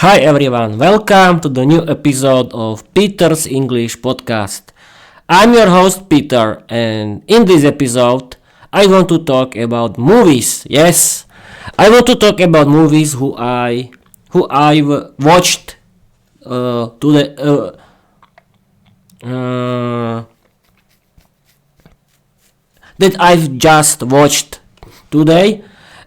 Hi everyone, welcome to the new episode of Peter's English podcast. I'm your host Peter, and in this episode I want to talk about movies. Yes, I want to talk about movies who I've watched that I've just watched today.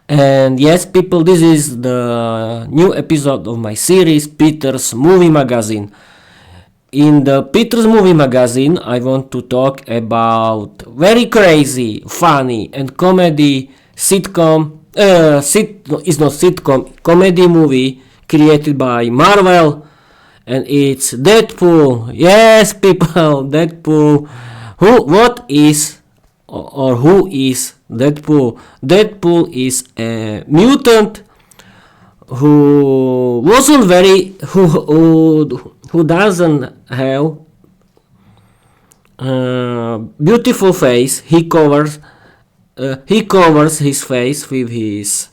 And yes, people, this is the new episode of my series Peter's Movie Magazine. In the Peter's Movie Magazine, I want to talk about very crazy, funny, and comedy sitcom. It's not sitcom, comedy movie created by Marvel, and it's Deadpool. Yes, people, Deadpool. Who is Deadpool? Deadpool is a mutant who wasn't very who doesn't have beautiful face. He covers his face with his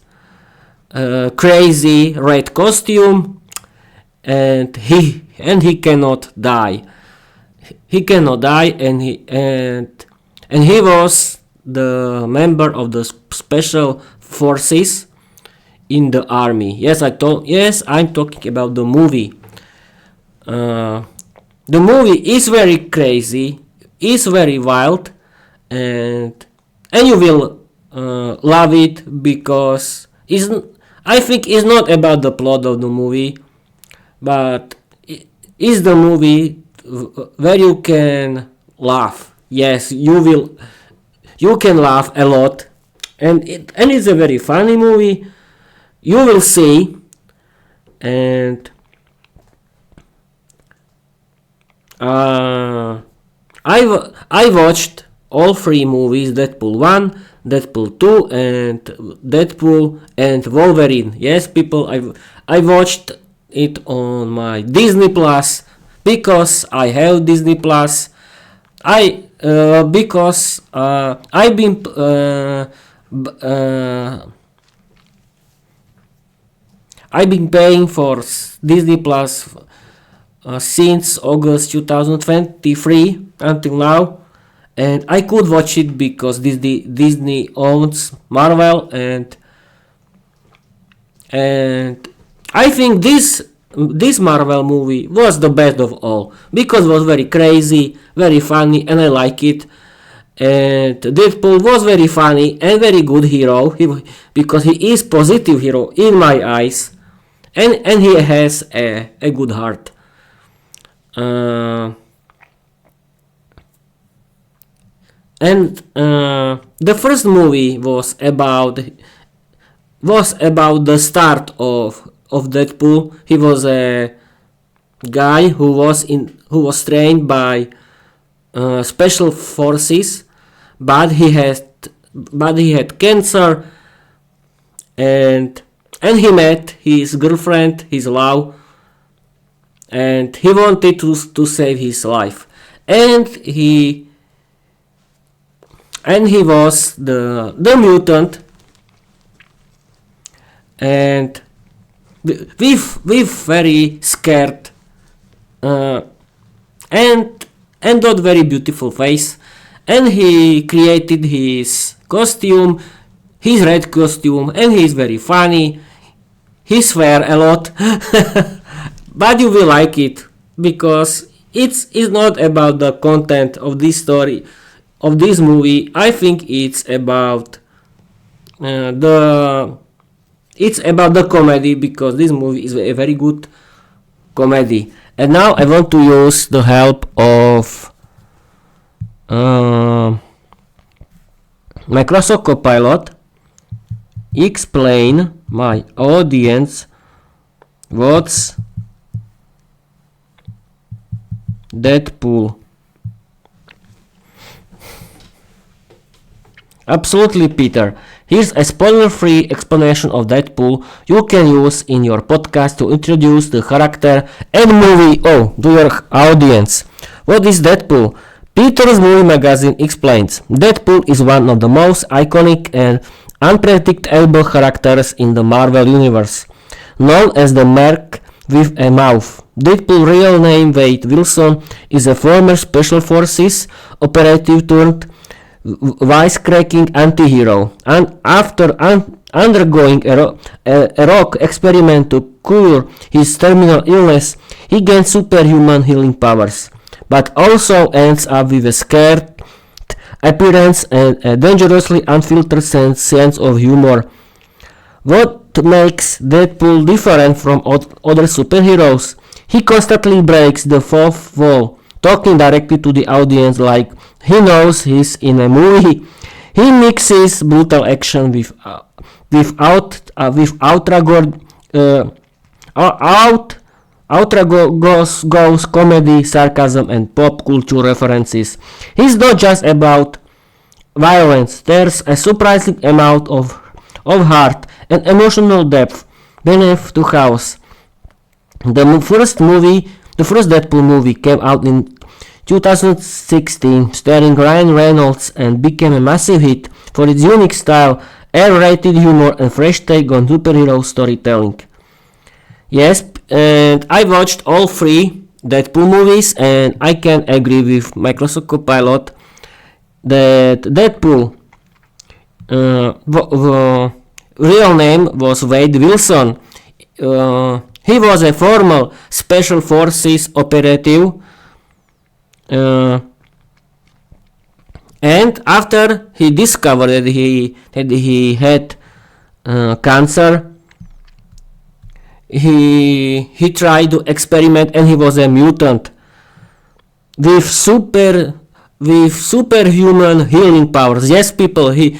crazy red costume, and he cannot die. He cannot die, and he was the member of the special forces in the army. I'm talking about the movie. The movie is very crazy, is very wild, and you will love it because I think it's not about the plot of the movie, but is the movie where you can laugh. Yes, you can laugh a lot, and it's a very funny movie. You will see, and I watched all three movies: Deadpool 1, Deadpool 2, and Deadpool and Wolverine. Yes, people, I watched it on my Disney Plus because I have Disney Plus. Because I've been paying for Disney Plus since August 2023 until now, and I could watch it because Disney owns Marvel, and I think this Marvel movie was the best of all because it was very crazy, very funny, and I like it. And Deadpool was very funny and very good hero because he is positive hero in my eyes, and he has a good heart. The first movie was about the start of Deadpool. He was a guy who was trained by special forces, but he had cancer, and he met his girlfriend, his love, and he wanted to save his life, and he was the mutant, and with very scared and not very beautiful face, and he created his costume, his red costume, and he's very funny. He swear a lot, but you will like it because it's not about the content of this story of this movie. I think it's about the comedy because this movie is a very good comedy. And now I want to use the help of Microsoft Copilot. Explain my audience what's Deadpool. Absolutely, Peter. Here's a spoiler-free explanation of Deadpool you can use in your podcast to introduce the character and movie to your audience. What is Deadpool? Peter's Movie Magazine explains. Deadpool is one of the most iconic and unpredictable characters in the Marvel Universe. Known as the with a mouth. Deadpool's real name, Wade Wilson, is a former Special Forces operative turned wisecracking anti-hero. And after undergoing a rock experiment to cure his terminal illness, he gains superhuman healing powers, but also ends up with a scared appearance and a dangerously unfiltered sense of humor. What makes Deadpool different from other superheroes? He constantly breaks the fourth wall, talking directly to the audience like he knows he's in a movie. He mixes brutal action with outrageous comedy, sarcasm, and pop culture references. He's not just about violence. There's a surprising amount of heart and emotional depth beneath the chaos. The first Deadpool movie came out in 2016, starring Ryan Reynolds, and became a massive hit for its unique style, R-rated humor, and fresh take on superhero storytelling. Yes, and I watched all three Deadpool movies, and I can agree with Microsoft Copilot that Deadpool real name was Wade Wilson. He was a former Special Forces operative, and after he discovered that he had cancer, he tried to experiment, and he was a mutant with superhuman healing powers. Yes, people, he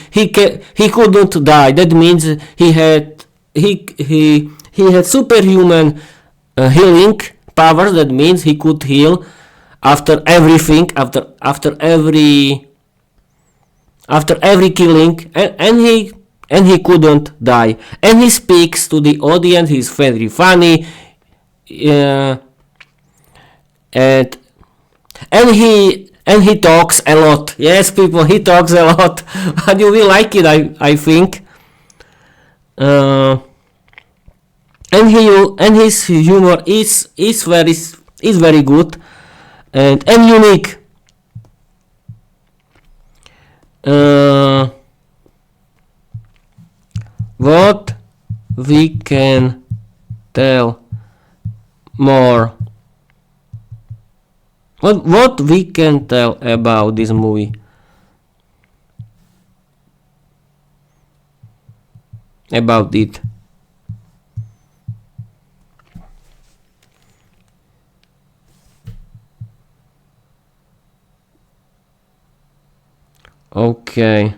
couldn't die. That means he had superhuman healing powers. That means he could heal after everything, after every killing, and he couldn't die. And he speaks to the audience. He's very funny, and he talks a lot. Yes, people, he talks a lot, and you will like it, I think. And his humor is very good and unique. What we can tell more? What we can tell about this movie? About it. Okay.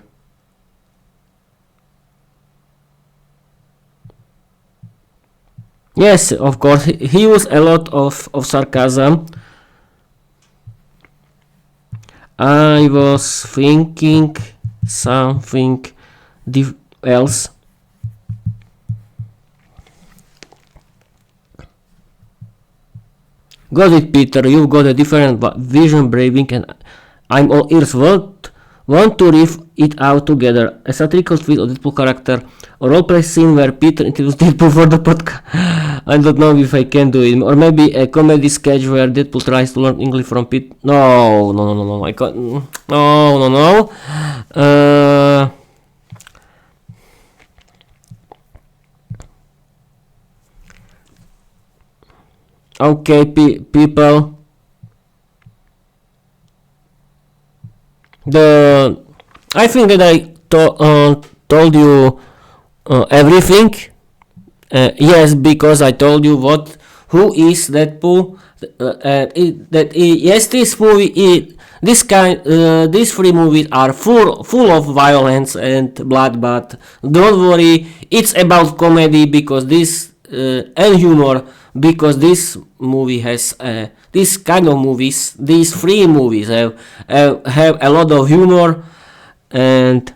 Yes, of course, he used a lot of sarcasm. I was thinking something else. Got it, Peter. You've got a different vision, braving, and I'm all ears. Want to riff it out together? A satirical tweet of Deadpool character, a roleplay scene where Peter introduced Deadpool for the podcast. I don't know if I can do it. Or maybe a comedy sketch where Deadpool tries to learn English from Pete. No. I can't. No. Okay, people. I think that I told you everything. Yes, because I told you who is Deadpool. Yes, this movie, these three movies are full of violence and blood, but don't worry, it's about comedy because and humor, because this movie has this kind of movies. These three movies have a lot of humor and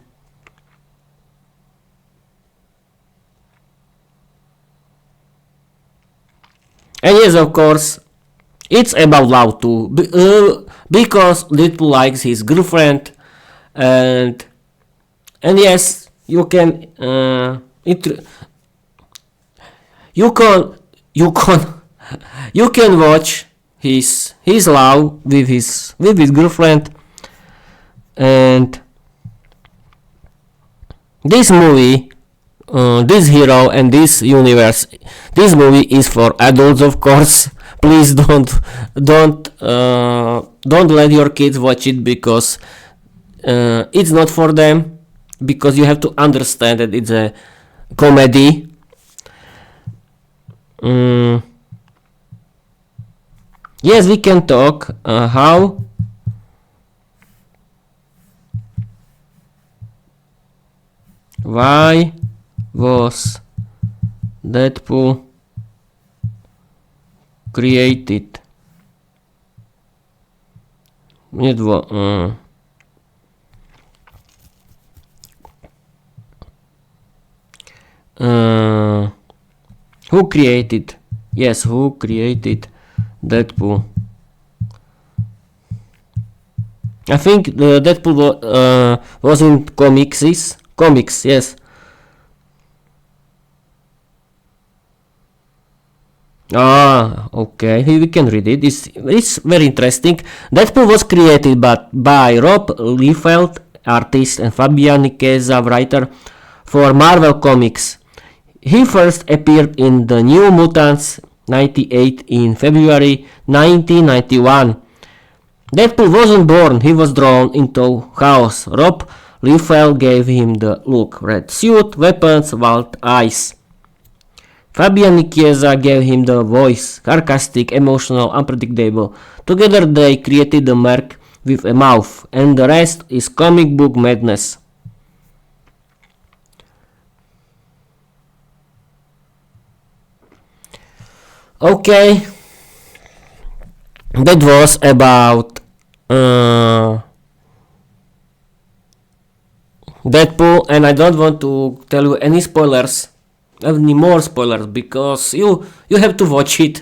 yes, of course, it's about love too, because Deadpool likes his girlfriend, and yes, you can You can watch his love with his girlfriend, and this movie, this hero and this universe, this movie is for adults, of course. Please don't let your kids watch it, because it's not for them, because you have to understand that it's a comedy. Yes, we can talk. How? Why was Deadpool created? Who created? Yes, who created Deadpool? I think the Deadpool was in comics. Comics, yes. Okay, we can read it. It's very interesting. Deadpool was created by Rob Liefeld, artist, and Fabian Chiesa, writer, for Marvel Comics. He first appeared in The New Mutants 98 in February 1991. Deadpool wasn't born, he was drawn into chaos. Rob Liefeld gave him the look: red suit, weapons, wild eyes. Fabian Chiesa gave him the voice: sarcastic, emotional, unpredictable. Together they created a merc with a mouth, and the rest is comic book madness. Okay, that was about Deadpool, and I don't want to tell you any more spoilers, because you have to watch it,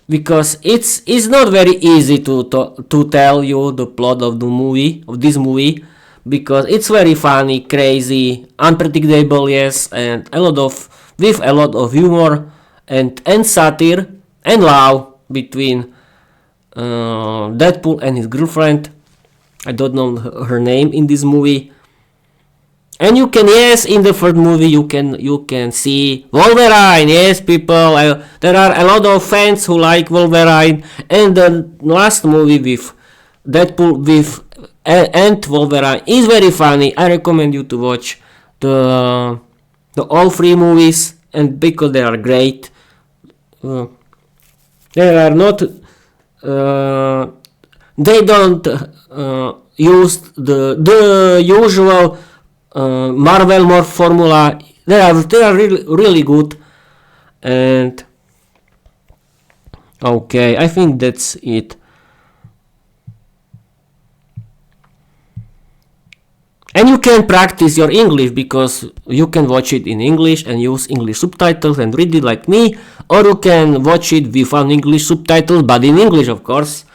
because it's not very easy to tell you the plot of this movie, because it's very funny, crazy, unpredictable, yes, and with a lot of humor and satire and love between Deadpool and his girlfriend. I don't know her name in this movie. And you can, yes, in the first movie you can see Wolverine. Yes, people, there are a lot of fans who like Wolverine. And the last movie with Deadpool and Wolverine is very funny. I recommend you to watch the all three movies, and because they are great. They are not. They don't use the usual Marvel formula. They are really good. And okay, I think that's it. And you can practice your English, because you can watch it in English and use English subtitles and read it like me, or you can watch it without English subtitles, but in English, of course.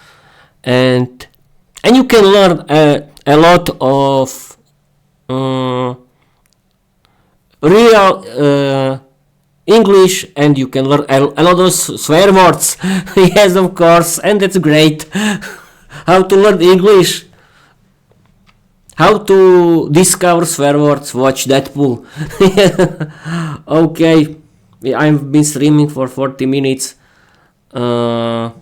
And you can learn a lot of real English, and you can learn a lot of swear words. Yes, of course, and that's great. How to learn English? How to discover swear words? Watch Deadpool. Okay, I've been streaming for 40 minutes. I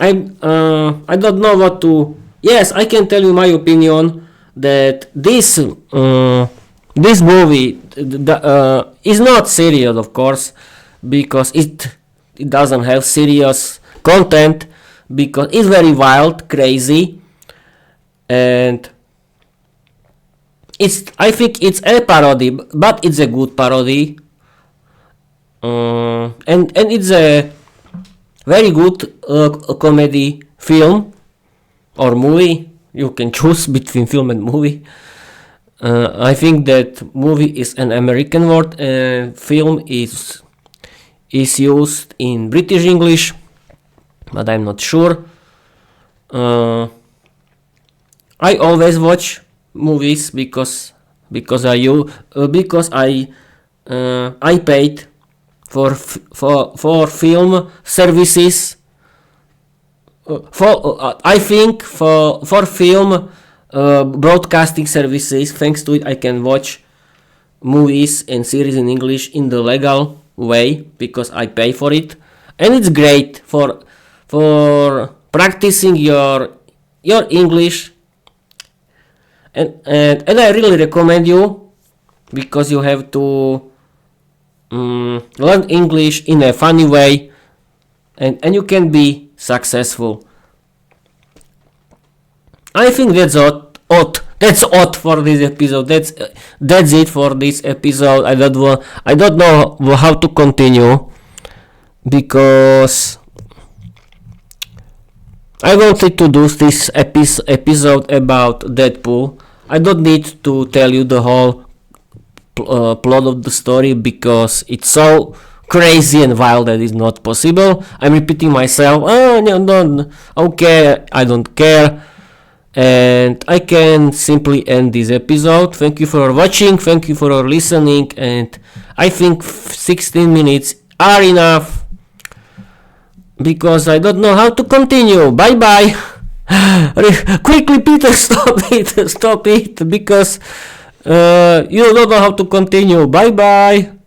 don't know what to. Yes, I can tell you my opinion that this movie is not serious, of course, because it doesn't have serious content, because it's very wild, crazy, and I think it's a parody, but it's a good parody, and it's a very good comedy film or movie. You can choose between film and movie. I think that movie is an American word, and film is used in British English, but I'm not sure. I always watch movies because I paid for film services. I think for film broadcasting services, thanks to it, I can watch movies and series in English in the legal way because I pay for it, and it's great for practicing your English, and I really recommend you because you have to learn English in a funny way, and you can be successful. I think that's all for this episode. That's it for this episode. I don't know how to continue because I wanted to do this episode about Deadpool. I don't need to tell you the whole plot of the story because it's so crazy and wild that it's not possible. I'm repeating myself. No, okay, I don't care. And I can simply end this episode. Thank you for watching, thank you for listening, and I think 16 minutes are enough because I don't know how to continue. Bye bye. Quickly, Peter, stop it because you don't know how to continue. Bye bye.